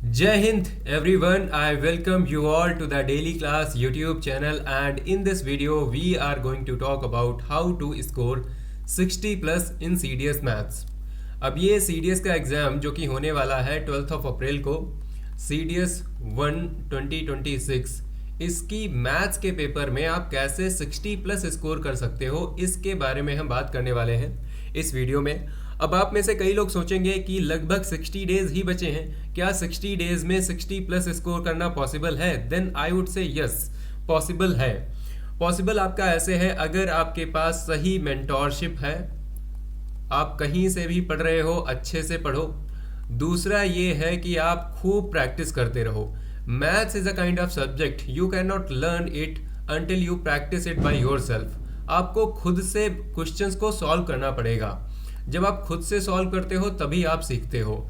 Jai Hind everyone, I welcome you all to the Daily Class YouTube channel, and in this video we are going to talk about how to score 60 plus in CDS Maths. अब ये CDS का exam जो कि होने वाला है 12 अप्रैल को, CDS 1 2026, इसकी मैथ्स के पेपर में आप कैसे 60 प्लस स्कोर कर सकते हो, इसके बारे में हम बात करने वाले हैं इस वीडियो में। अब आप में से कई लोग सोचेंगे कि लगभग 60 डेज ही बचे हैं, क्या 60 डेज में 60 प्लस स्कोर करना पॉसिबल है? Then I would say yes, possible है। पॉसिबल आपका ऐसे है अगर आपके पास सही मेंटोरशिप है, आप कहीं से भी पढ़ रहे हो, अच्छे से पढ़ो। दूसरा ये है कि आप खूब प्रैक्टिस करते रहो। Maths is a kind of subject, you can not learn it until you practice it by yourself. आपको खुद से क्वेश्चंस को सॉल्व करना पड़ेगा। जब आप खुद से सॉल्व करते हो तभी आप सीखते हो,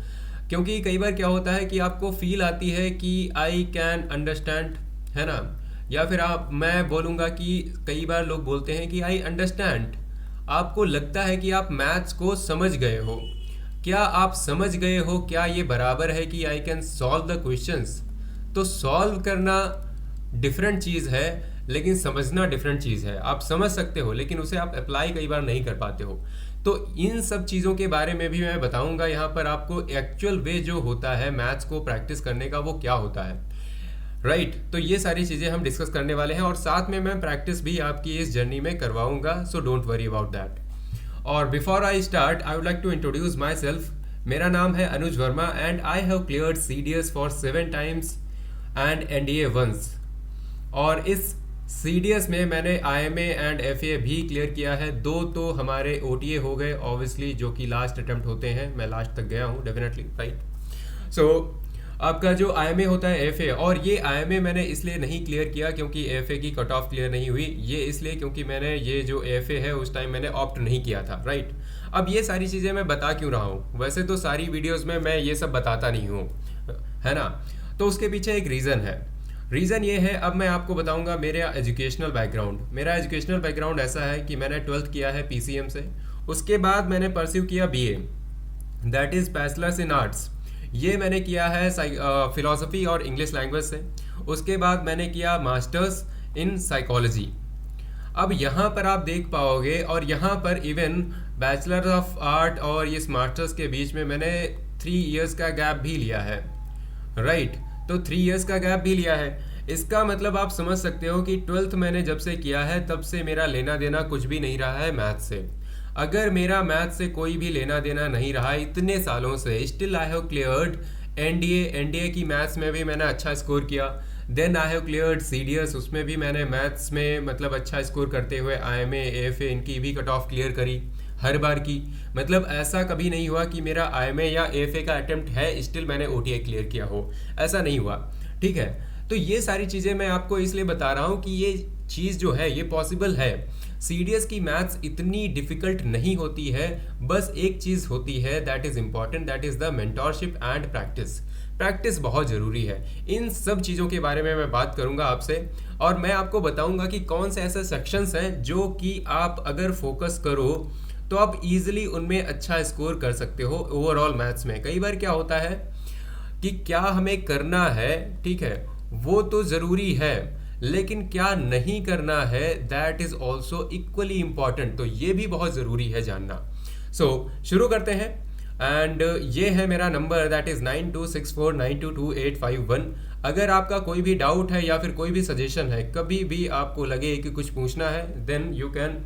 क्योंकि कई बार क्या होता है कि आपको फील आती है कि आई कैन अंडरस्टैंड, है ना, या फिर मैं बोलूँगा कि कई बार लोग बोलते हैं कि आई अंडरस्टैंड। आपको लगता है कि आप मैथ्स को समझ गए हो। क्या आप समझ गए हो? क्या ये बराबर है कि I can solve the questions? तो सॉल्व करना डिफरेंट चीज़ है, लेकिन समझना डिफरेंट चीज़ है। आप समझ सकते हो लेकिन उसे आप अप्लाई कई बार नहीं कर पाते हो। तो इन सब चीज़ों के बारे में भी मैं बताऊंगा यहाँ पर आपको। एक्चुअल वे जो होता है मैथ्स को प्रैक्टिस करने का, वो क्या होता है, राइट। तो ये सारी चीज़ें हम डिस्कस करने वाले हैं और साथ में मैं प्रैक्टिस भी आपकी इस जर्नी में करवाऊंगा, so don't worry about that. और before I start I would like to introduce myself. मेरा नाम है Anuj Verma and I have cleared CDS for 7 times and NDA once. और इस CDS में मैंने IMA एंड FA भी क्लियर किया है। 2 तो हमारे OTA हो गए ऑब्वियसली, जो कि लास्ट अटेम्प्ट होते हैं। मैं लास्ट तक गया हूँ डेफिनेटली, राइट। सो आपका जो IMA होता है FA, और ये IMA मैंने इसलिए नहीं क्लियर किया क्योंकि FA की कट ऑफ क्लियर नहीं हुई, ये इसलिए क्योंकि मैंने ये जो FA है उस टाइम मैंने ऑप्ट नहीं किया था, राइट। अब ये सारी चीज़ें मैं बता क्यों रहा हूँ? वैसे तो सारी वीडियोज़ में मैं ये सब बताता नहीं हूँ, है ना। तो उसके पीछे एक रीज़न है। रीज़न ये है, अब मैं आपको बताऊंगा मेरा एजुकेशनल बैकग्राउंड। मेरा एजुकेशनल बैकग्राउंड ऐसा है कि मैंने 12th किया है PCM से। उसके बाद मैंने परस्यू किया BA, that is bachelors in arts. ये मैंने किया है फिलॉसफी और इंग्लिश लैंग्वेज से। उसके बाद मैंने किया मास्टर्स इन साइकोलॉजी। अब यहाँ पर आप देख पाओगे, और यहाँ पर इवन बैचलर ऑफ आर्ट और इस मास्टर्स के बीच में मैंने 3 इयर्स का गैप भी लिया है, राइट। तो 3 इयर्स का गैप भी लिया है। इसका मतलब आप समझ सकते हो कि 12th मैंने जब से किया है तब से मेरा लेना देना कुछ भी नहीं रहा है मैथ से। अगर मेरा मैथ से कोई भी लेना देना नहीं रहा इतने सालों से, still I have cleared NDA की मैथ्स में भी मैंने अच्छा स्कोर किया। Then I have cleared CDS, उसमें भी मैंने मैथ्स में मतलब अच्छा स्कोर करते हुए IMA AFA इनकी भी कट ऑफ क्लियर करी हर बार की। मतलब ऐसा कभी नहीं हुआ कि मेरा IMA या AFA का अटेम्प्ट है स्टिल मैंने OTA क्लियर किया हो, ऐसा नहीं हुआ, ठीक है। तो ये सारी चीज़ें मैं आपको इसलिए बता रहा हूँ कि ये चीज़ जो है ये पॉसिबल है। CDS की मैथ्स इतनी डिफ़िकल्ट नहीं होती है, बस एक चीज़ होती है that is important, that is the mentorship and practice. Practice बहुत ज़रूरी है। इन सब चीज़ों के बारे में मैं बात करूंगा आपसे, और मैं आपको बताऊंगा कि कौन से ऐसे सेक्शंस हैं जो कि आप अगर फोकस करो तो आप इजीली उनमें अच्छा स्कोर कर सकते हो ओवरऑल मैथ्स में। कई बार क्या होता है कि क्या हमें करना है, ठीक है, वो तो ज़रूरी है, लेकिन क्या नहीं करना है that is also equally important. तो ये भी बहुत ज़रूरी है जानना। सो शुरू करते हैं। एंड ये है मेरा नंबर, दैट इज़ 9264922851। अगर आपका कोई भी डाउट है या फिर कोई भी सजेशन है, कभी भी आपको लगे कि कुछ पूछना है, then you can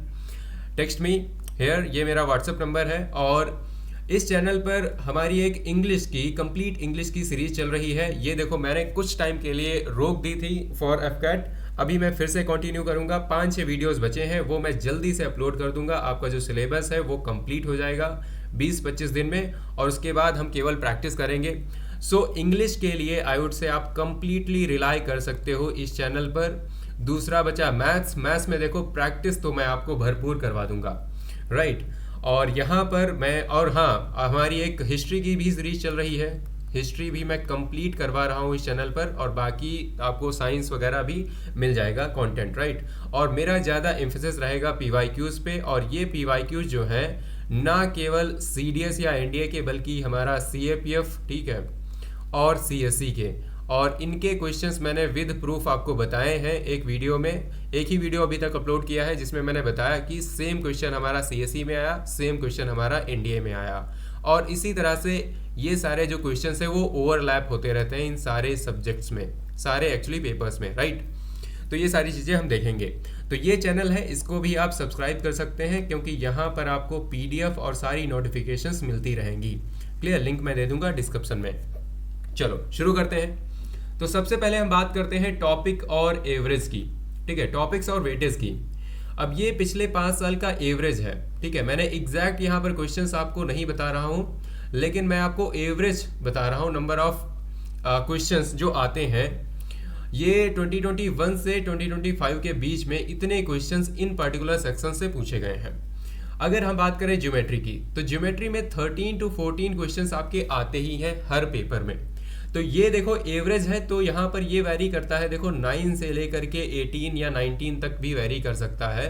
text me here. ये मेरा व्हाट्सएप नंबर है। और इस चैनल पर हमारी एक इंग्लिश की कंप्लीट इंग्लिश की सीरीज चल रही है। ये देखो, मैंने कुछ टाइम के लिए रोक दी थी फॉर FCAT, अभी मैं फिर से कंटिन्यू करूंगा। 5-6 वीडियोस बचे हैं, वो मैं जल्दी से अपलोड कर दूंगा। आपका जो सिलेबस है वो कंप्लीट हो जाएगा 20-25 दिन में, और उसके बाद हम केवल प्रैक्टिस करेंगे। सो इंग्लिश के लिए आई वुड से आप कंप्लीटली रिलाई कर सकते हो इस चैनल पर। दूसरा बचा मैथ्स। मैथ्स में देखो प्रैक्टिस तो मैं आपको भरपूर करवा दूंगा, राइट। और यहाँ पर मैं, और हाँ, हमारी एक हिस्ट्री की भी सीरीज चल रही है। हिस्ट्री भी मैं कंप्लीट करवा रहा हूँ इस चैनल पर, और बाकी आपको साइंस वगैरह भी मिल जाएगा कंटेंट, राइट। और मेरा ज़्यादा एम्फेसिस रहेगा PYQs पे, और ये PYQs जो हैं ना केवल CDS या NDA के, बल्कि हमारा CAPF, ठीक है, और CSE के, और इनके क्वेश्चंस मैंने विद प्रूफ आपको बताए हैं एक वीडियो में। एक ही वीडियो अभी तक अपलोड किया है जिसमें मैंने बताया कि सेम क्वेश्चन हमारा CSE में आया, सेम क्वेश्चन हमारा NDA में आया, और इसी तरह से ये सारे जो क्वेश्चंस हैं वो ओवरलैप होते रहते हैं इन सारे सब्जेक्ट्स में, सारे एक्चुअली पेपर्स में, राइट। तो ये सारी चीज़ें हम देखेंगे। तो ये चैनल है, इसको भी आप सब्सक्राइब कर सकते हैं क्योंकि यहाँ पर आपको PDF और सारी नोटिफिकेशंस मिलती रहेंगी। क्लियर, लिंक मैं दे दूंगा डिस्क्रिप्शन में। चलो शुरू करते हैं। तो सबसे पहले हम बात करते हैं टॉपिक और एवरेज की, ठीक है, टॉपिक्स और वेटेज की। अब ये पिछले 5 साल का एवरेज है, ठीक है। मैंने एग्जैक्ट यहाँ पर क्वेश्चंस आपको नहीं बता रहा हूँ, लेकिन मैं आपको एवरेज बता रहा हूँ, नंबर ऑफ क्वेश्चंस जो आते हैं। ये 2021 से 2025 के बीच में इतने क्वेश्चंस इन पर्टिकुलर सेक्शन से पूछे गए हैं। अगर हम बात करें ज्योमेट्री की, तो ज्योमेट्री में 13 to 14 क्वेश्चंस आपके आते ही हैं हर पेपर में। तो ये देखो एवरेज है, तो यहाँ पर ये वैरी करता है, देखो 9 से लेकर के 18 या 19 तक भी वैरी कर सकता है।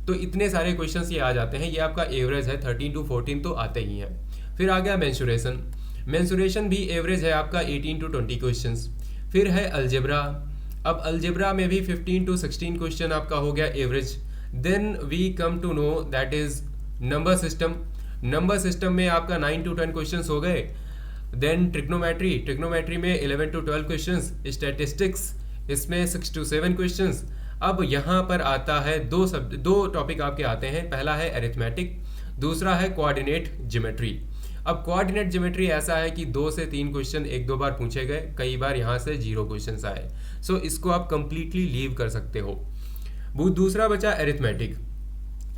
तो इतने सारे क्वेश्चंस ये आ जाते हैं, ये आपका एवरेज है, 13 to 14 तो आते ही हैं। फिर आ गया मेंसुरेशन, मेंसुरेशन भी एवरेज है आपका 18 to 20 क्वेश्चंस। फिर है अलजेब्रा, अब अलजेब्रा में भी 15 to 16 क्वेश्चन आपका हो गया average. Then we come to know that is number system, number system में आपका 9 to 10 क्वेश्चंस हो गए। देन ट्रिग्नोमेट्री, ट्रिग्नोमेट्री में 11 to 12 क्वेश्चंस। स्टैटिस्टिक्स, इसमें 6 to 7 क्वेश्चंस। अब यहाँ पर आता है दो टॉपिक आपके आते हैं, पहला है अरिथमेटिक, दूसरा है कोऑर्डिनेट ज्योमेट्री। अब कोऑर्डिनेट ज्योमेट्री ऐसा है कि 2 से 3 क्वेश्चन 1-2 बार पूछे गए, कई बार यहाँ से 0 क्वेश्चन आए, सो इसको आप कंप्लीटली लीव कर सकते हो। दूसरा बचा अरिथमेटिक।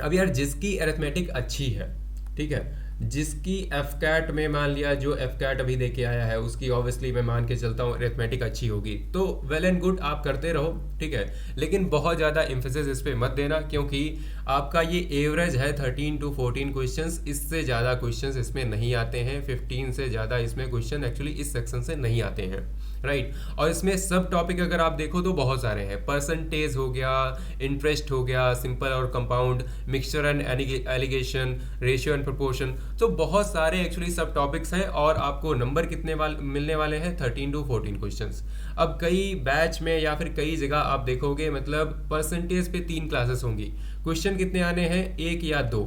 अब यार जिसकी अरिथमेटिक अच्छी है, ठीक है, जिसकी FCAT में मान लिया, जो FCAT अभी दे के आया है उसकी ऑब्वियसली मैं मान के चलता हूँ अरिथमेटिक अच्छी होगी, तो वेल एंड गुड, आप करते रहो, ठीक है। लेकिन बहुत ज़्यादा एम्फेसिस इस पर मत देना, क्योंकि आपका ये एवरेज है 13 to 14 क्वेश्चंस, इससे ज़्यादा क्वेश्चंस इसमें नहीं आते हैं। 15 से ज़्यादा इसमें क्वेश्चन एक्चुअली इस सेक्शन से नहीं आते हैं, राइट। और इसमें सब टॉपिक अगर आप देखो तो बहुत सारे हैं, परसेंटेज हो गया, इंटरेस्ट हो गया, सिंपल और compound, mixture and allegation, ratio and proportion, तो बहुत सारे एक्चुअली सब टॉपिक्स हैं। और आपको नंबर कितने मिलने वाले हैं, 13 to 14 क्वेश्चंस। अब कई बैच में या फिर कई जगह आप देखोगे, मतलब परसेंटेज पे 3 क्लासेस होंगी, क्वेश्चन कितने आने हैं, 1 या 2,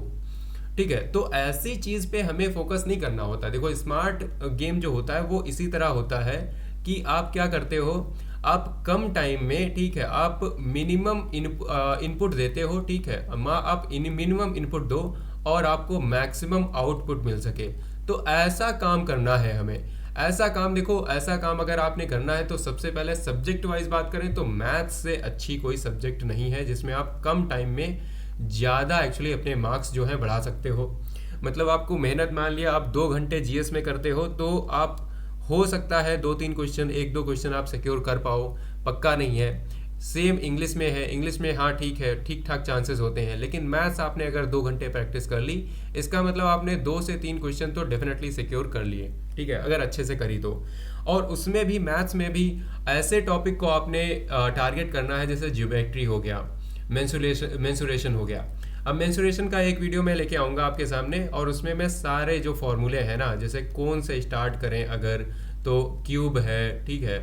ठीक है। तो ऐसी चीज़ पे हमें फोकस नहीं करना होता। देखो स्मार्ट गेम जो होता है वो इसी तरह होता है कि आप क्या करते हो, आप कम टाइम में, ठीक है, आप मिनिमम इनपुट देते हो, ठीक है, आप मिनिमम इनपुट दो और आपको मैक्सिमम आउटपुट मिल सके। तो ऐसा काम करना है हमें, ऐसा काम, देखो ऐसा काम अगर आपने करना है तो सबसे पहले सब्जेक्ट वाइज बात करें तो मैथ्स से अच्छी कोई सब्जेक्ट नहीं है जिसमें आप कम टाइम में ज़्यादा एक्चुअली अपने मार्क्स जो है बढ़ा सकते हो। मतलब आपको मेहनत, मान लिया आप 2 घंटे GS में करते हो तो आप हो सकता है 2-3 क्वेश्चन, 1-2 क्वेश्चन आप सिक्योर कर पाओ, पक्का नहीं है। सेम इंग्लिश में है, इंग्लिश में हाँ ठीक है, ठीक ठाक चांसेस होते हैं, लेकिन मैथ्स आपने अगर 2 घंटे प्रैक्टिस कर ली, इसका मतलब आपने 2 से 3 क्वेश्चन तो डेफिनेटली सिक्योर कर लिए, ठीक है, अगर अच्छे से करी तो। और उसमें भी मैथ्स में भी ऐसे टॉपिक को आपने टारगेट करना है, जैसे ज्योमेट्री हो गया, मेंसुरेशन हो गया। अब मेंसुरेशन का एक वीडियो मैं लेके आऊँगा आपके सामने, और उसमें मैं सारे जो फॉर्मूले हैं ना, जैसे कौन से स्टार्ट करें अगर, तो क्यूब है, ठीक है,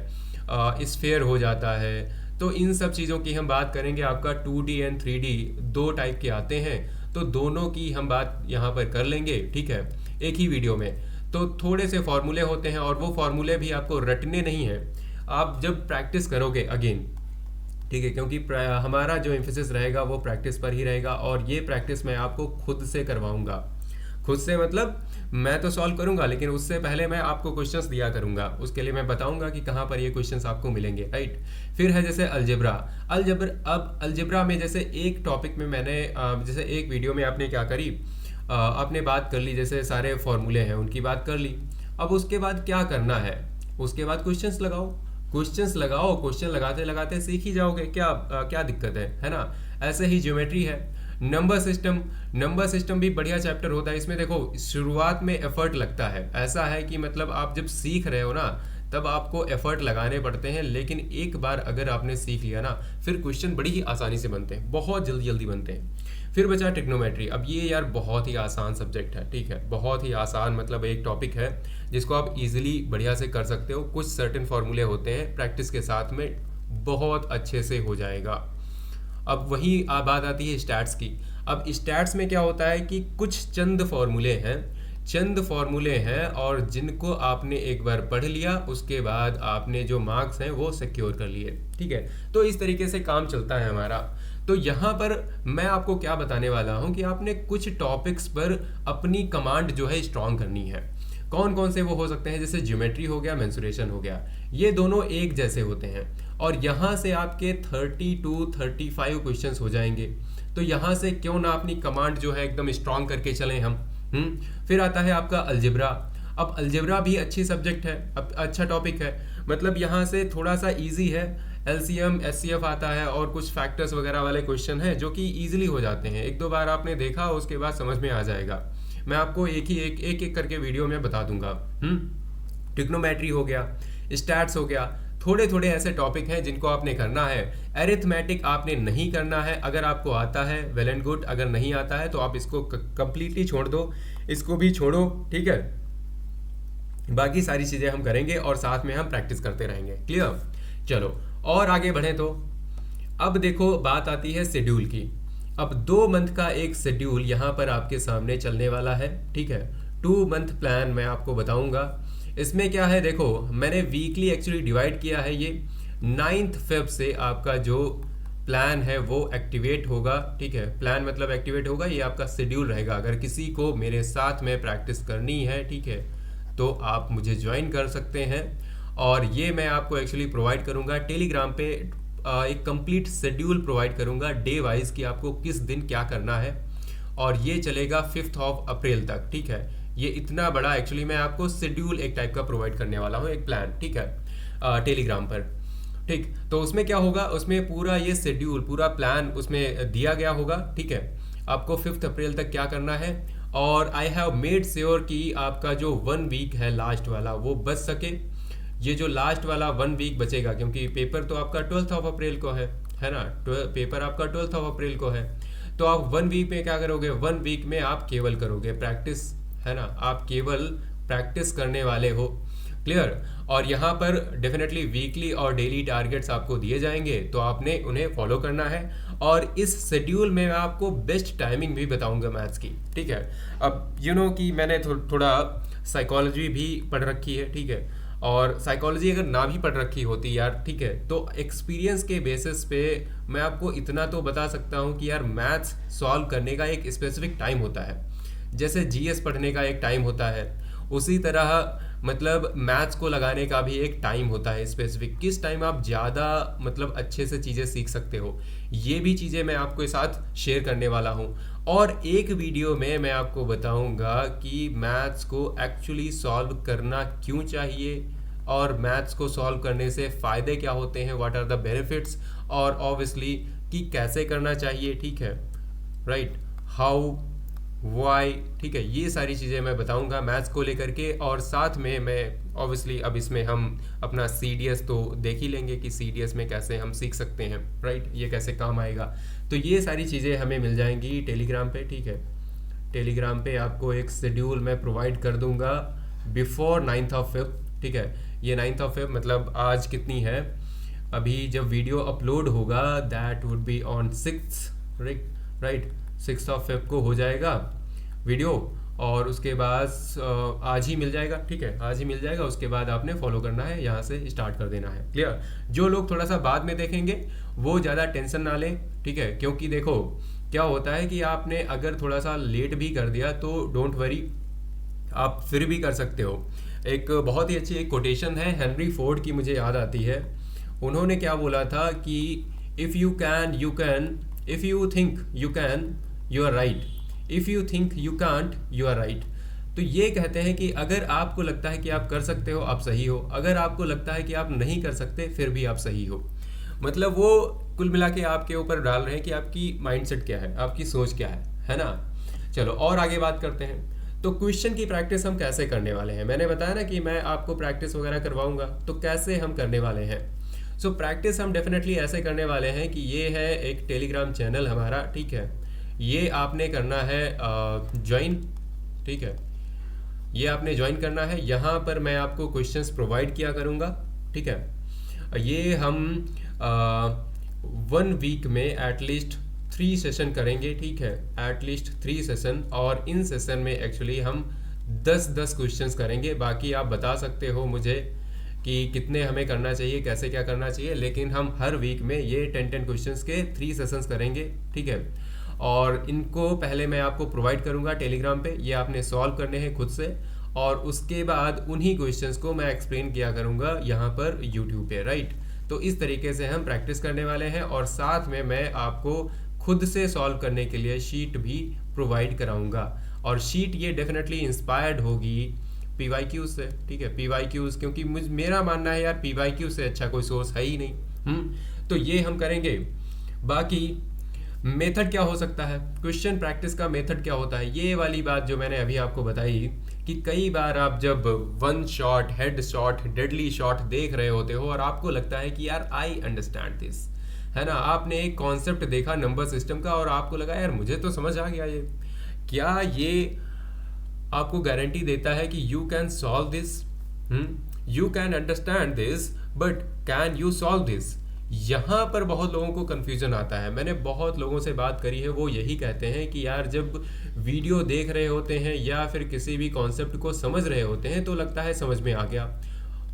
स्फीयर हो जाता है, तो इन सब चीज़ों की हम बात करेंगे। आपका 2D एंड 3D 2 टाइप के आते हैं, तो दोनों की हम बात यहाँ पर कर लेंगे, ठीक है, एक ही वीडियो में। तो थोड़े से फॉर्मूले होते हैं और वो फॉर्मूले भी आपको रटने नहीं हैं, आप जब प्रैक्टिस करोगे अगेन, ठीक है, क्योंकि हमारा जो एम्फेसिस रहेगा वो प्रैक्टिस पर ही रहेगा। और ये प्रैक्टिस मैं आपको खुद से करवाऊंगा, खुद से मतलब मैं तो सॉल्व करूंगा, लेकिन उससे पहले मैं आपको क्वेश्चंस दिया करूंगा, उसके लिए मैं बताऊंगा कि कहाँ पर ये क्वेश्चंस आपको मिलेंगे, राइट। फिर है जैसे अलजेब्रा। अब अलजेब्रा में जैसे एक टॉपिक में मैंने जैसे एक वीडियो में आपने क्या करी, आपने बात कर ली, जैसे सारे फॉर्मूले हैं उनकी बात कर ली। अब उसके बाद क्या करना है, उसके बाद क्वेश्चंस लगाओ, क्वेश्चन लगाते लगाते सीख ही जाओगे, क्या दिक्कत है ना। ऐसे ही ज्योमेट्री है, नंबर सिस्टम भी बढ़िया चैप्टर होता है। इसमें देखो शुरुआत में एफर्ट लगता है, ऐसा है कि मतलब आप जब सीख रहे हो ना तब आपको एफर्ट लगाने पड़ते हैं, लेकिन एक बार अगर आपने सीख लिया ना फिर क्वेश्चन बड़ी ही आसानी से बनते हैं, बहुत जल्दी जल्दी बनते हैं। फिर बचा ट्रिग्नोमेट्री। अब ये यार बहुत ही आसान सब्जेक्ट है, ठीक है, बहुत ही आसान, मतलब एक टॉपिक है जिसको आप इजीली बढ़िया से कर सकते हो। कुछ सर्टेन फार्मूले होते हैं, प्रैक्टिस के साथ में बहुत अच्छे से हो जाएगा। अब वही बात आती है स्टैट्स की। अब स्टैट्स में क्या होता है कि कुछ चंद फॉर्मूले हैं और जिनको आपने एक बार पढ़ लिया उसके बाद आपने जो मार्क्स हैं वो सिक्योर कर लिए, ठीक है। तो इस तरीके से काम चलता है हमारा। तो यहाँ पर मैं आपको क्या बताने वाला हूँ कि आपने कुछ टॉपिक्स पर अपनी कमांड जो है स्ट्रॉन्ग करनी है। कौन कौन से वो हो सकते हैं, जैसे ज्योमेट्री हो गया, मेंसुरेशन हो गया, ये दोनों एक जैसे होते हैं और यहाँ से आपके 30 to 35 क्वेश्चंस हो जाएंगे। तो यहाँ से क्यों ना अपनी कमांड जो है एकदम स्ट्रॉन्ग करके चलें हम। फिर आता है आपका अलजेब्रा। अब अलजेब्रा भी अच्छी सब्जेक्ट है, अब अच्छा टॉपिक है, मतलब यहाँ से थोड़ा सा इजी है। एलसीएम एचसीएफ आता है और कुछ फैक्टर्स वगैरह वाले क्वेश्चन हैं जो कि इजीली हो जाते हैं, एक दो बार आपने देखा उसके बाद समझ में आ जाएगा। मैं आपको एक करके वीडियो में बता दूंगा। ट्रिग्नोमेट्री हो गया, स्टैट्स हो गया, थोड़े थोड़े ऐसे टॉपिक हैं जिनको आपने करना है। एरिथमेटिक आपने नहीं करना है, अगर आपको आता है वेल एंड गुड, अगर नहीं आता है तो आप इसको कंप्लीटली छोड़ दो, इसको भी छोड़ो, ठीक है। बाकी सारी चीज़ें हम करेंगे और साथ में हम प्रैक्टिस करते रहेंगे। क्लियर? चलो और आगे बढ़ें। तो अब देखो बात आती है शेड्यूल की। अब 2 मंथ का एक शेड्यूल यहाँ पर आपके सामने चलने वाला है, ठीक है। 2 मंथ प्लान मैं आपको बताऊंगा। इसमें क्या है, देखो मैंने वीकली एक्चुअली डिवाइड किया है। ये 9 फेब से आपका जो प्लान है वो एक्टिवेट होगा, ठीक है। प्लान मतलब एक्टिवेट होगा, ये आपका शेड्यूल रहेगा। अगर किसी को मेरे साथ में प्रैक्टिस करनी है, ठीक है, तो आप मुझे ज्वाइन कर सकते हैं और ये मैं आपको एक्चुअली प्रोवाइड करूँगा टेलीग्राम पे। एक कंप्लीट शेड्यूल प्रोवाइड करूँगा डे वाइज कि आपको किस दिन क्या करना है, और ये चलेगा 5 अप्रैल तक, ठीक है। ये इतना बड़ा एक्चुअली मैं आपको शेड्यूल एक टाइप का प्रोवाइड करने वाला हूँ, एक प्लान, ठीक है, टेलीग्राम पर, ठीक। तो उसमें क्या होगा, उसमें पूरा ये शेड्यूल, पूरा प्लान उसमें दिया गया होगा, ठीक है। आपको 5 अप्रैल तक क्या करना है, और आई हैव मेड श्योर कि आपका जो 1 वीक है लास्ट वाला वो बच सके। ये जो लास्ट वाला 1 वीक बचेगा, क्योंकि पेपर तो आपका 12 अप्रैल को है ना, पेपर आपका 12 अप्रैल को है। तो आप 1 वीक में क्या करोगे, 1 वीक में आप केवल करोगे प्रैक्टिस, है ना, आप केवल प्रैक्टिस करने वाले हो। क्लियर? और यहाँ पर डेफिनेटली वीकली और डेली टारगेट्स आपको दिए जाएंगे, तो आपने उन्हें फॉलो करना है। और इस शेड्यूल में मैं आपको बेस्ट टाइमिंग भी बताऊंगा मैथ्स की, ठीक है। अब कि मैंने थोड़ा साइकोलॉजी भी पढ़ रखी है, ठीक है, और साइकोलॉजी अगर ना भी पढ़ रखी होती यार, ठीक है, तो एक्सपीरियंस के बेसिस पे मैं आपको इतना तो बता सकता हूँ कि यार मैथ्स सॉल्व करने का एक स्पेसिफिक टाइम होता है। जैसे जीएस पढ़ने का एक टाइम होता है, उसी तरह मतलब मैथ्स को लगाने का भी एक टाइम होता है स्पेसिफिक। किस टाइम आप ज़्यादा मतलब अच्छे से चीज़ें सीख सकते हो, ये भी चीज़ें मैं आपके साथ शेयर करने वाला हूँ। और एक वीडियो में मैं आपको बताऊँगा कि मैथ्स को एक्चुअली सॉल्व करना क्यों चाहिए, और मैथ्स को सॉल्व करने से फ़ायदे क्या होते हैं, व्हाट आर द बेनिफिट्स, और ऑब्वियसली कि कैसे करना चाहिए, ठीक है, राइट, हाउ, वाई, ठीक है। ये सारी चीज़ें मैं बताऊंगा मैथ्स को लेकर के, और साथ में मैं ऑब्वियसली अब इसमें हम अपना सीडीएस तो देख ही लेंगे कि सीडीएस में कैसे हम सीख सकते हैं, राइट, ये कैसे काम आएगा। तो ये सारी चीज़ें हमें मिल जाएंगी टेलीग्राम पे, ठीक है। टेलीग्राम पे आपको एक शेड्यूल मैं प्रोवाइड कर दूंगा बिफोर 9 फेब, ठीक है। ये 9 फेब मतलब आज कितनी है, अभी जब वीडियो अपलोड होगा that would be on 6, right, 6 Feb को हो जाएगा वीडियो, और उसके बाद आज ही मिल जाएगा, ठीक है, आज ही मिल जाएगा। उसके बाद आपने फॉलो करना है, यहाँ से स्टार्ट कर देना है। क्लियर? जो लोग थोड़ा सा बाद में देखेंगे वो ज़्यादा टेंशन ना लें, ठीक है, क्योंकि देखो क्या होता है कि आपने अगर थोड़ा सा लेट भी कर दिया तो डोंट वरी, आप फिर भी कर सकते हो। एक बहुत ही अच्छी एक कोटेशन है हेनरी फोर्ड की, मुझे याद आती है। उन्होंने क्या बोला था कि if you can you can, if you think you can you are right, if you think you can't you are right. तो ये कहते हैं कि अगर आपको लगता है कि आप कर सकते हो आप सही हो, अगर आपको लगता है कि आप नहीं कर सकते फिर भी आप सही हो। मतलब वो कुल मिला के आपके ऊपर डाल रहे हैं कि आपकी माइंडसेट क्या है, आपकी सोच क्या है ना। चलो और आगे बात करते हैं। तो क्वेश्चन की प्रैक्टिस हम कैसे करने वाले हैं, मैंने बताया ना कि मैं आपको प्रैक्टिस वगैरह करवाऊंगा, तो कैसे हम करने वाले हैं। सो प्रैक्टिस हम डेफिनेटली ऐसे करने वाले हैं कि ये है एक टेलीग्राम चैनल हमारा, ठीक है। ये आपने करना है ज्वाइन, ठीक है। ये आपने ज्वाइन करना है। यहाँ पर मैं आपको क्वेश्चंस प्रोवाइड किया करूँगा, ठीक है। ये हम 1 वीक में एटलीस्ट 3 सेशन करेंगे, ठीक है, एटलीस्ट 3 सेशन। और इन सेशन में एक्चुअली हम 10-10 क्वेश्चंस करेंगे। बाकी आप बता सकते हो मुझे कि कितने हमें करना चाहिए, कैसे क्या करना चाहिए, लेकिन हम हर वीक में ये 10-10 क्वेश्चंस के 3 सेशंस करेंगे, ठीक है। और इनको पहले मैं आपको प्रोवाइड करूंगा टेलीग्राम पे, ये आपने सॉल्व करने हैं खुद से, और उसके बाद उन्हीं क्वेश्चंस को मैं एक्सप्लेन किया करूंगा यहाँ पर यूट्यूब पे, राइट। तो इस तरीके से हम प्रैक्टिस करने वाले हैं, और साथ में मैं आपको खुद से सॉल्व करने के लिए शीट भी प्रोवाइड कराऊंगा। और शीट ये डेफिनेटली इंस्पायर्ड होगी PYQ से, ठीक है, PYQs, क्योंकि मेरा मानना है यार PYQ से अच्छा कोई सोर्स है ही नहीं। तो ये हम करेंगे। बाकी मेथड क्या हो सकता है, क्वेश्चन प्रैक्टिस का मेथड क्या होता है, ये वाली बात जो मैंने अभी आपको बताई कि कई बार आप जब one shot, head shot, deadly shot देख रहे होते हो और आपको लगता है कि यार आई अंडरस्टैंड दिस, है ना। आपने एक कॉन्सेप्ट देखा नंबर सिस्टम का और आपको लगा यार मुझे तो समझ आ गया, ये क्या ये आपको गारंटी देता है कि you can solve this, you can understand this, but can you solve this. यहाँ पर बहुत लोगों को कंफ्यूजन आता है। मैंने बहुत लोगों से बात करी है, वो यही कहते हैं कि यार जब वीडियो देख रहे होते हैं या फिर किसी भी कॉन्सेप्ट को समझ रहे होते हैं तो लगता है समझ में आ गया,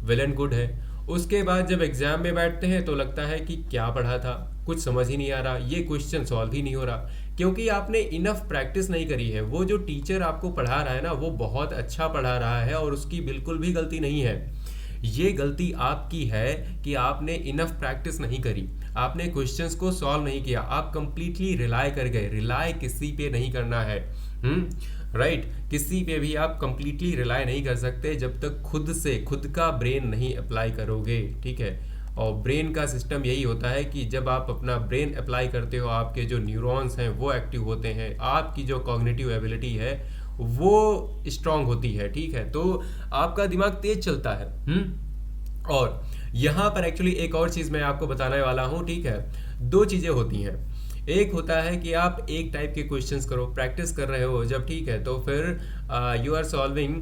वेल एंड गुड है। उसके बाद जब एग्जाम में बैठते हैं तो लगता है कि क्या पढ़ा था, कुछ समझ ही नहीं आ रहा, ये क्वेश्चन सॉल्व ही नहीं हो रहा, क्योंकि आपने इनफ प्रैक्टिस नहीं करी है। वो जो टीचर आपको पढ़ा रहा है ना, वो बहुत अच्छा पढ़ा रहा है और उसकी बिल्कुल भी गलती नहीं है। ये गलती आपकी है कि आपने इनफ प्रैक्टिस नहीं करी, आपने क्वेश्चंस को सॉल्व नहीं किया, आप कंप्लीटली रिलाय कर गए। रिलाय किसी पे नहीं करना है, राइट। किसी पे भी आप कंप्लीटली रिलाय नहीं कर सकते जब तक खुद से खुद का ब्रेन नहीं अप्लाई करोगे, ठीक है। और ब्रेन का सिस्टम यही होता है कि जब आप अपना ब्रेन अप्लाई करते हो, आपके जो न्यूरॉन्स हैं वो एक्टिव होते हैं, आपकी जो कॉग्निटिव एबिलिटी है वो स्ट्रांग होती है, ठीक है। तो आपका दिमाग तेज चलता है। और यहाँ पर एक्चुअली एक और चीज़ मैं आपको बताने वाला हूँ, ठीक है। 2 चीज़ें होती हैं। एक होता है कि आप एक टाइप के क्वेश्चंस करो, प्रैक्टिस कर रहे हो जब, ठीक है, तो फिर you are solving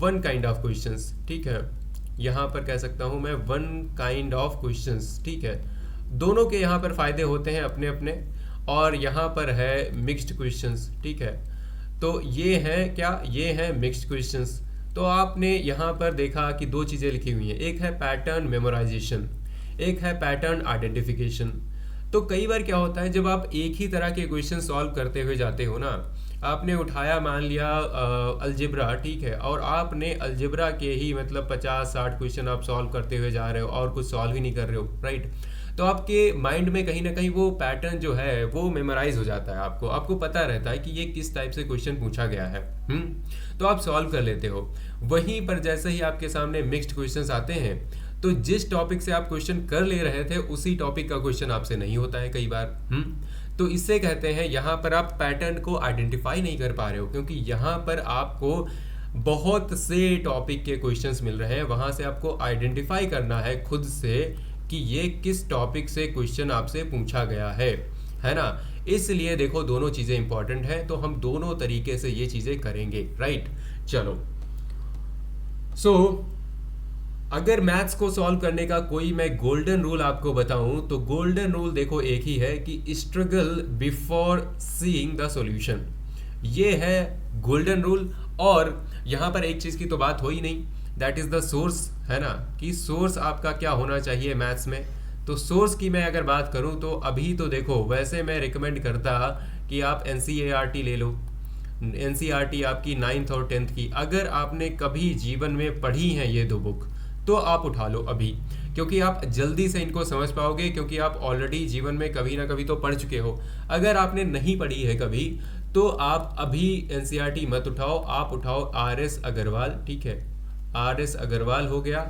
1 kind of questions, ठीक है। यहाँ पर कह सकता हूँ मैं 1 काइंड ऑफ क्वेश्चंस, ठीक है। दोनों के यहाँ पर फायदे होते हैं अपने अपने, और यहाँ पर है मिक्स्ड क्वेश्चंस, ठीक है। तो ये है क्या, ये है मिक्स्ड क्वेश्चंस। तो आपने यहाँ पर देखा कि 2 चीज़ें लिखी हुई हैं, एक है पैटर्न मेमोराइजेशन, एक है पैटर्न आइडेंटिफिकेशन। तो कई बार क्या होता है जब आप एक ही तरह के क्वेश्चन सॉल्व करते हुए जाते हो ना, आपने उठाया मान लिया अलजेब्रा, ठीक है, और आपने अलजेब्रा के ही मतलब 50-60 क्वेश्चन आप सॉल्व करते हुए जा रहे हो और कुछ सॉल्व ही नहीं कर रहे हो, राइट। तो आपके माइंड में कहीं ना कहीं वो पैटर्न जो है वो मेमोराइज हो जाता है, आपको पता रहता है कि ये किस टाइप से क्वेश्चन पूछा गया है। तो आप सॉल्व कर लेते हो। वहीं पर जैसे ही आपके सामने मिक्स्ड क्वेश्चंस आते हैं तो जिस टॉपिक से आप क्वेश्चन कर ले रहे थे उसी टॉपिक का क्वेश्चन आपसे नहीं होता है कई बार। तो इससे कहते हैं यहाँ पर आप पैटर्न को आइडेंटिफाई नहीं कर पा रहे हो, क्योंकि यहाँ पर आपको बहुत से टॉपिक के क्वेश्चंस मिल रहे हैं, वहाँ से आपको आइडेंटिफाई करना है खुद से कि ये किस टॉपिक से क्वेश्चन आपसे पूछा गया है ना। इसलिए देखो दोनों चीज़ें इंपॉर्टेंट हैं, तो हम दोनों तरीके से ये चीज़ें करेंगे, राइट। चलो, सो अगर मैथ्स को सॉल्व करने का कोई मैं गोल्डन रूल आपको बताऊं तो गोल्डन रूल देखो एक ही है कि struggle before seeing the solution. ये है गोल्डन रूल। और यहाँ पर एक चीज़ की तो बात हो ही नहीं, दैट इज़ द सोर्स, है ना, कि सोर्स आपका क्या होना चाहिए मैथ्स में। तो सोर्स की मैं अगर बात करूं तो अभी तो देखो वैसे मैं रिकमेंड करता कि आप NCERT ले लो। NCERT आपकी 9th और 10th की, अगर आपने कभी जीवन में पढ़ी हैं ये 2 बुक तो आप उठा लो अभी, क्योंकि आप जल्दी से इनको समझ पाओगे, क्योंकि आप ऑलरेडी जीवन में कभी ना कभी तो पढ़ चुके हो। अगर आपने नहीं पढ़ी है कभी तो आप अभी NCERT मत उठाओ, आप उठाओ RS अग्रवाल, ठीक है। RS अग्रवाल हो गया,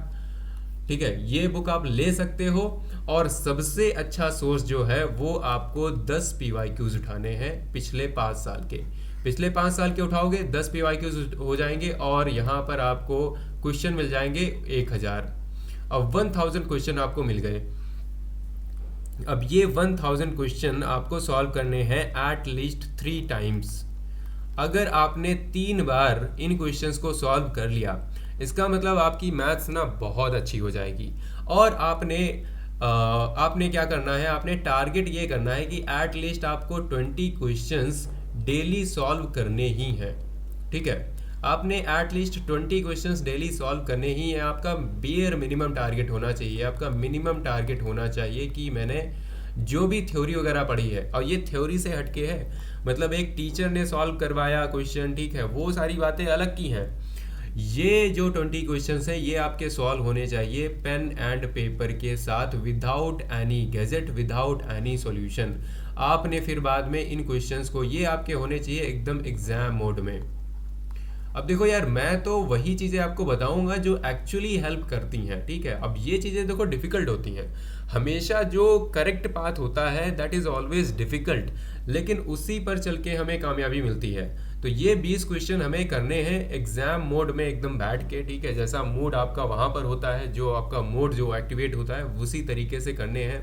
ठीक है, ये बुक आप ले सकते हो। और सबसे अच्छा सोर्स जो है वो आपको 10 PYQs उठाने हैं पिछले 5 साल के। पिछले 5 साल के उठाओगे 10 PYQs हो जाएंगे और यहाँ पर आपको क्वेश्चन मिल जाएंगे 1000। अब 1000 क्वेश्चन आपको मिल गए। अब ये 1000 क्वेश्चन आपको सॉल्व करने हैं एट लीस्ट 3 टाइम्स। अगर आपने 3 बार इन क्वेश्चंस को सॉल्व कर लिया, इसका मतलब आपकी मैथ्स ना बहुत अच्छी हो जाएगी। और आपने क्या करना है, आपने टारगेट ये करना है कि एट लीस्ट आपको 20 क्वेश्चंस डेली सॉल्व करने ही हैं। ठीक है, आपने at least 20 questions daily solve करने ही है। आपका बेयर मिनिमम टारगेट होना चाहिए, आपका मिनिमम टारगेट होना चाहिए कि मैंने जो भी थ्योरी वगैरह पढ़ी है, और ये थ्योरी से हटके है, मतलब एक टीचर ने सॉल्व करवाया क्वेश्चन, ठीक है, वो सारी बातें अलग की हैं। ये जो 20 क्वेश्चंस हैं ये आपके सॉल्व होने चाहिए पेन एंड पेपर के साथ, without any gadget, without any solution. आपने फिर बाद में इन क्वेश्चंस को, ये आपके होने चाहिए एकदम एग्जाम मोड में। अब देखो यार, मैं तो वही चीज़ें आपको बताऊंगा जो एक्चुअली हेल्प करती हैं। ठीक है, अब ये चीज़ें देखो डिफ़िकल्ट होती हैं, हमेशा जो करेक्ट पाथ होता है दैट इज़ ऑलवेज डिफ़िकल्ट, लेकिन उसी पर चल के हमें कामयाबी मिलती है। तो ये 20 क्वेश्चन हमें करने हैं एग्जाम मोड में एकदम बैठ के। ठीक है, जैसा मूड आपका वहाँ पर होता है, जो आपका मोड जो एक्टिवेट होता है उसी तरीके से करने हैं।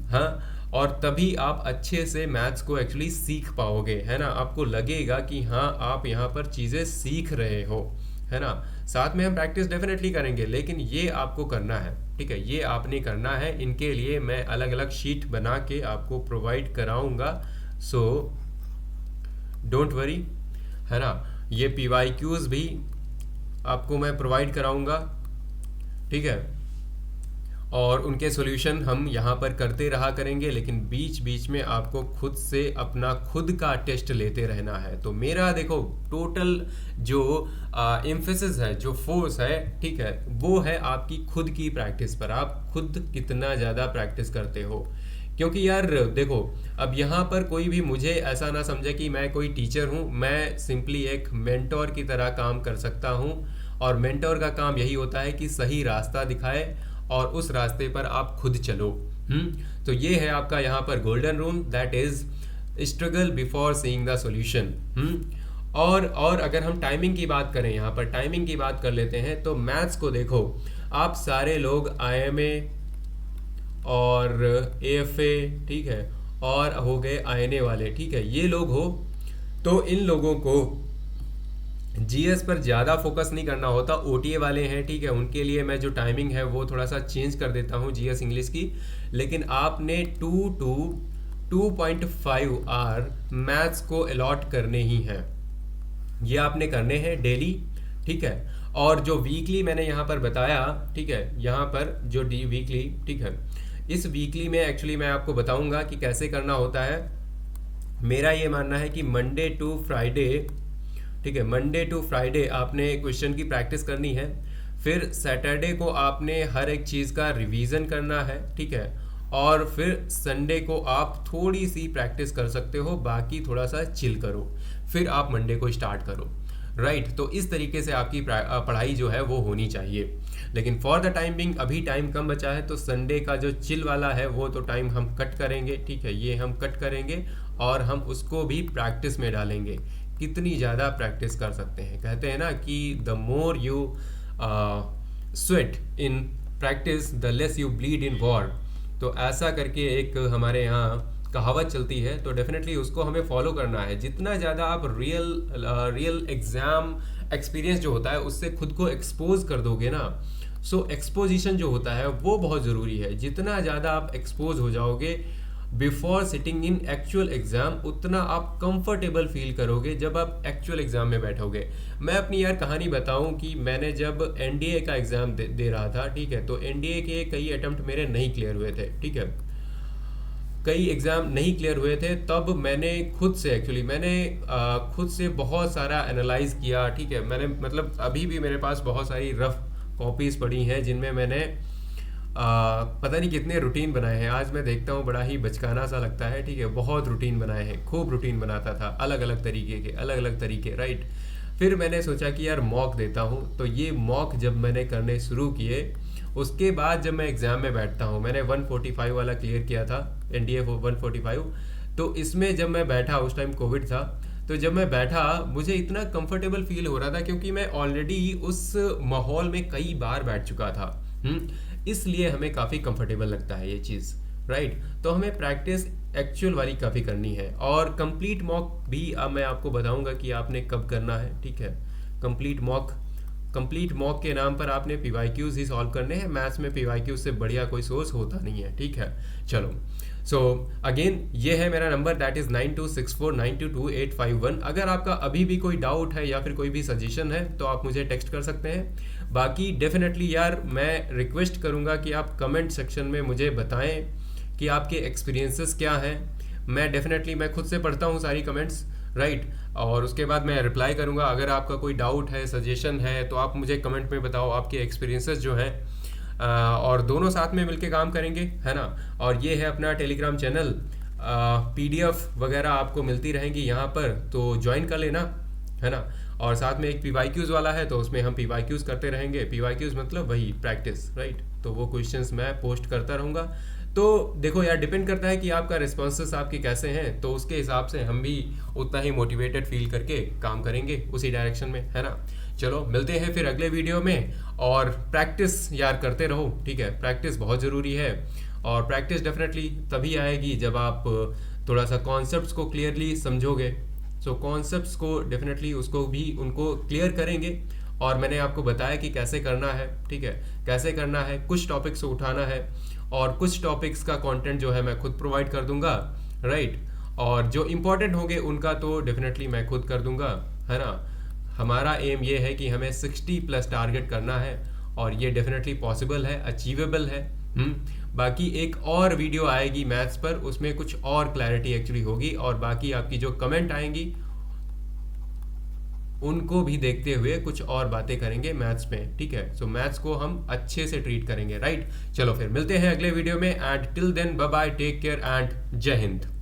हाँ, और तभी आप अच्छे से मैथ्स को एक्चुअली सीख पाओगे, है ना। आपको लगेगा कि हाँ आप यहाँ पर चीज़ें सीख रहे हो, है ना। साथ में हम प्रैक्टिस डेफिनेटली करेंगे, लेकिन ये आपको करना है। ठीक है, ये आपने करना है। इनके लिए मैं अलग अलग शीट बना के आपको प्रोवाइड कराऊंगा, सो डोंट वरी, है ना। ये PYQs भी आपको मैं प्रोवाइड कराऊंगा, ठीक है, और उनके सॉल्यूशन हम यहाँ पर करते रहा करेंगे, लेकिन बीच बीच में आपको खुद से अपना खुद का टेस्ट लेते रहना है। तो मेरा देखो टोटल जो एम्फेसिस है, जो फोर्स है, ठीक है, वो है आपकी खुद की प्रैक्टिस पर। आप खुद कितना ज़्यादा प्रैक्टिस करते हो, क्योंकि यार देखो, अब यहाँ पर कोई भी मुझे ऐसा ना समझे कि मैं कोई टीचर हूँ, मैं सिंपली एक मेंटोर की तरह काम कर सकता हूँ। और मेंटोर का काम यही होता है कि सही रास्ता दिखाए और उस रास्ते पर आप खुद चलो। तो ये है आपका यहाँ पर golden rule, that is struggle before seeing the solution. और अगर हम टाइमिंग की बात करें, यहाँ पर टाइमिंग की बात कर लेते हैं, तो मैथ्स को देखो, आप सारे लोग IMA और AFA, ठीक है, और हो गए INA वाले, ठीक है, ये लोग हो, तो इन लोगों को GS पर ज़्यादा फोकस नहीं करना होता। OTA वाले हैं, ठीक है, उनके लिए मैं जो टाइमिंग है वो थोड़ा सा चेंज कर देता हूँ GS इंग्लिश की। लेकिन आपने 2 to 2.5 आवर मैथ्स को अलॉट करने ही हैं, ये आपने करने हैं डेली, ठीक है। और जो वीकली मैंने यहाँ पर बताया, ठीक है, यहाँ पर जो वीकली, ठीक है, इस वीकली में एक्चुअली मैं आपको बताऊँगा कि कैसे करना होता है। मेरा ये मानना है कि मंडे टू फ्राइडे, ठीक है, मंडे टू फ्राइडे आपने क्वेश्चन की प्रैक्टिस करनी है। फिर सैटरडे को आपने हर एक चीज़ का रिवीजन करना है, ठीक है, और फिर संडे को आप थोड़ी सी प्रैक्टिस कर सकते हो, बाकी थोड़ा सा चिल करो, फिर आप मंडे को स्टार्ट करो, राइट। तो इस तरीके से आपकी पढ़ाई जो है वो होनी चाहिए। लेकिन फॉर द टाइम बिंग अभी टाइम कम बचा है, तो संडे का जो चिल वाला है वो तो टाइम हम कट करेंगे, ठीक है, ये हम कट करेंगे और हम उसको भी प्रैक्टिस में डालेंगे। कितनी ज़्यादा प्रैक्टिस कर सकते हैं, कहते हैं ना कि the more you sweat in practice the less you bleed in war. तो ऐसा करके एक हमारे यहाँ कहावत चलती है, तो डेफिनेटली उसको हमें फॉलो करना है। जितना ज़्यादा आप रियल एग्ज़ाम एक्सपीरियंस जो होता है उससे खुद को एक्सपोज कर दोगे ना, सो एक्सपोजिशन जो होता है वो बहुत ज़रूरी है। जितना ज़्यादा आप एक्सपोज हो जाओगे before sitting in actual exam, उतना आप कंफर्टेबल फील करोगे जब आप एक्चुअल एग्ज़ाम में बैठोगे। मैं अपनी यार कहानी बताऊं कि मैंने जब NDA का एग्ज़ाम दे रहा था, ठीक है, तो NDA के कई अटेम्प्ट मेरे नहीं क्लियर हुए थे, ठीक है, कई एग्ज़ाम नहीं क्लियर हुए थे। तब मैंने खुद से खुद से बहुत सारा एनालाइज किया, ठीक है। मैंने मतलब अभी भी मेरे पास बहुत सारी रफ कॉपीज़ पड़ी हैं जिनमें मैंने पता नहीं कितने रूटीन बनाए हैं। आज मैं देखता हूँ बड़ा ही बचकाना सा लगता है, ठीक है, बहुत रूटीन बनाए हैं, खूब रूटीन बनाता था, अलग अलग तरीके, राइट। फिर मैंने सोचा कि यार मॉक देता हूँ। तो ये मॉक जब मैंने करने शुरू किए, उसके बाद जब मैं एग्ज़ाम में बैठता हूँ, मैंने 145 वाला क्लियर किया था, NDA 145। तो इसमें जब मैं बैठा, उस टाइम कोविड था, तो जब मैं बैठा मुझे इतना कंफर्टेबल फील हो रहा था क्योंकि मैं ऑलरेडी उस माहौल में कई बार बैठ चुका था। इसलिए हमें काफ़ी कंफर्टेबल लगता है ये चीज़, राइट। तो हमें प्रैक्टिस एक्चुअल वाली काफ़ी करनी है। और कंप्लीट मॉक भी अब मैं आपको बताऊंगा कि आपने कब करना है, ठीक है। कंप्लीट मॉक के नाम पर आपने PYQs ही सॉल्व करने हैं। मैथ्स में PYQs से बढ़िया कोई सोर्स होता नहीं है, ठीक है। चलो, सो अगेन ये है मेरा नंबर, दैट इज़ 9264922851। अगर आपका अभी भी कोई डाउट है या फिर कोई भी सजेशन है तो आप मुझे टेक्स्ट कर सकते हैं। बाकी डेफिनेटली यार मैं रिक्वेस्ट करूँगा कि आप कमेंट सेक्शन में मुझे बताएं कि आपके एक्सपीरियंसेस क्या हैं। मैं खुद से पढ़ता हूँ सारी कमेंट्स, राइट। और उसके बाद मैं रिप्लाई करूँगा। अगर आपका कोई डाउट है, सजेशन है, तो आप मुझे कमेंट में बताओ आपके एक्सपीरियंसेस जो हैं। और दोनों साथ में मिलके काम करेंगे, है ना। और ये है अपना टेलीग्राम चैनल, PDF वगैरह आपको मिलती रहेंगी यहाँ पर, तो ज्वाइन कर लेना, है ना। और साथ में एक PYQs वाला है, तो उसमें हम PYQs करते रहेंगे। PYQs मतलब वही प्रैक्टिस, राइट। तो वो क्वेश्चंस मैं पोस्ट करता रहूँगा। तो देखो यार, डिपेंड करता है कि आपका रिस्पॉन्सेस आपके कैसे हैं, तो उसके हिसाब से हम भी उतना ही मोटिवेटेड फील करके काम करेंगे उसी डायरेक्शन में, है ना। चलो मिलते हैं फिर अगले वीडियो में। और प्रैक्टिस यार करते रहो, ठीक है। प्रैक्टिस बहुत ज़रूरी है। और प्रैक्टिस डेफिनेटली तभी आएगी जब आप थोड़ा सा कॉन्सेप्ट्स को क्लियरली समझोगे। सो कॉन्सेप्ट्स को डेफिनेटली उनको क्लियर करेंगे। और मैंने आपको बताया कि कैसे करना है, ठीक है। कैसे करना है, कुछ टॉपिक्स को उठाना है और कुछ टॉपिक्स का कंटेंट जो है मैं खुद प्रोवाइड कर दूंगा, राइट। और जो इम्पोर्टेंट होंगे उनका तो डेफिनेटली मैं खुद कर दूंगा, है ना। हमारा एम ये है कि हमें 60+ टारगेट करना है और ये डेफिनेटली पॉसिबल है, अचीवेबल है। बाकी एक और वीडियो आएगी मैथ्स पर, उसमें कुछ और क्लैरिटी एक्चुअली होगी। और बाकी आपकी जो कमेंट आएंगी उनको भी देखते हुए कुछ और बातें करेंगे मैथ्स में, ठीक है। सो मैथ्स को हम अच्छे से ट्रीट करेंगे, राइट। चलो फिर मिलते हैं अगले वीडियो में। And till then bye bye, take care and जय हिंद।